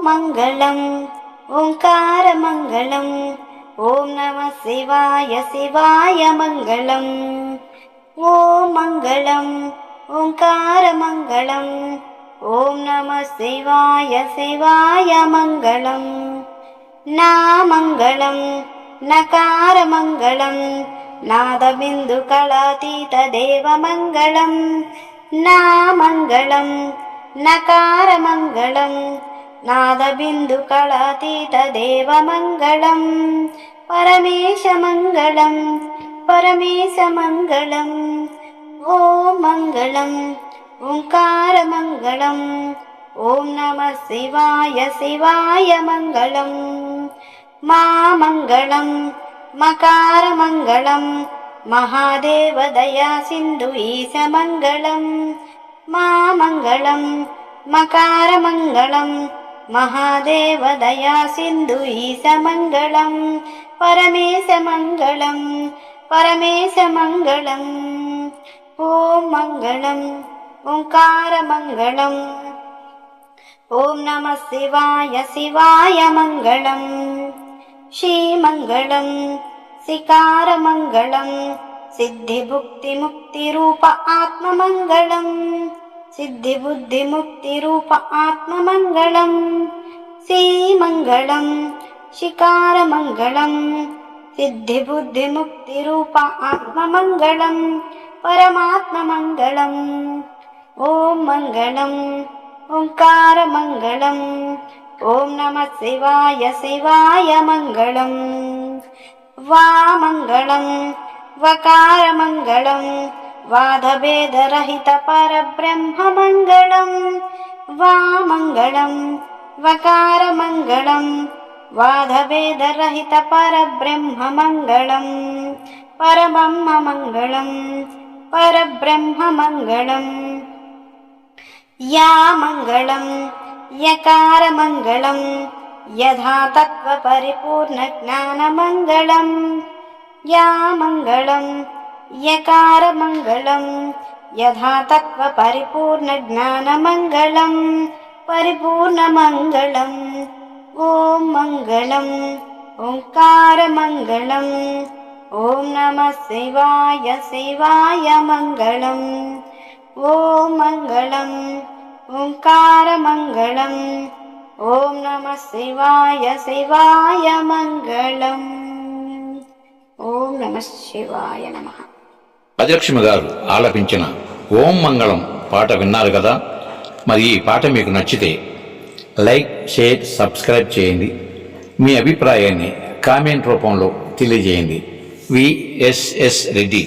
मङ्गलम् ओङ्कारमङ्गलम् ॐ नमः शिवाय शिवाय मङ्गलम् ॐ मङ्गलम् ओङ्कारमङ्गलम् ॐ नमः शिवाय शिवाय मङ्गलम् नामङ्गलम् नकारमङ्गलम् नादबिन्दुकलातीतदेवमङ्गलम् नामङ्गलम् नकारमङ्गलम् नादबिन्दुकलातीतदेवमङ्गलम् परमेशमङ्गलम् परमेशमङ्गलम् ॐ मङ्गलम् ओङ्कारमङ्गलम् ॐ नमः शिवाय शिवाय मङ्गलम् मामङ्गलम् मकारमङ्गलम् महादेवदया सिन्धु ईशमङ्गलम् मामङ्गलम् मकारमङ्गलम् महादेवदया सिन्धु ईशमङ्गलम् परमेशमङ्गलम् परमेशमङ्गलम् ॐ मङ्गलम् ओङ्कारमङ्गलम् ॐ नमः शिवाय शिवाय मङ्गलम् श्रीमङ्गलम् शिकारमङ्गलम् सिद्धिभुक्तिमुक्तिरूप आत्ममङ्गलम् सिद्धिबुद्धिमुक्तिरूप आत्ममङ्गलम् श्रीमङ्गलम् शिकारमङ्गलम् सिद्धिबुद्धिमुक्तिरूप आत्ममङ्गलम् परमात्ममङ्गलम् ॐ मङ्गलम् ओङ्कारमङ्गलम् ॐ नमः शिवाय शिवाय मङ्गलम् वामङ्गलम् वकारमङ्गलम् वादभेदरहित परब्रह्ममङ्गलम् वामङ्गलम् वकारमङ्गलम् वादभेदरहित परब्रह्ममङ्गलम् परब्रह्ममङ्गलम् परब्रह्ममङ्गलम् यामङ्गलम् यकारमङ्गलम् यथा तत्त्वपरिपूर्णज्ञानमङ्गलम् यामङ्गलम् यकारमङ्गलम् यथा तत्त्वपरिपूर्णज्ञानमङ्गलम् परिपूर्णमङ्गलम् ॐ मङ्गलम् ओङ्कारमङ्गलम् ॐ नमः शिवाय शिवाय मङ्गलम् ॐ मङ्गलम् ओङ्कारमङ्गलम् ॐ नमः शिवाय शिवाय मङ्गलम् ఓం నమ శివాయ నమః. రాజలక్ష్మి గారు ఆలపించిన ఓం మంగళం పాట విన్నారు కదా. మరి ఈ పాట మీకు నచ్చితే లైక్, షేర్, సబ్స్క్రైబ్ చేయండి. మీ అభిప్రాయాన్ని కామెంట్ రూపంలో తెలియజేయండి. విఎస్ఎస్ రెడ్డి.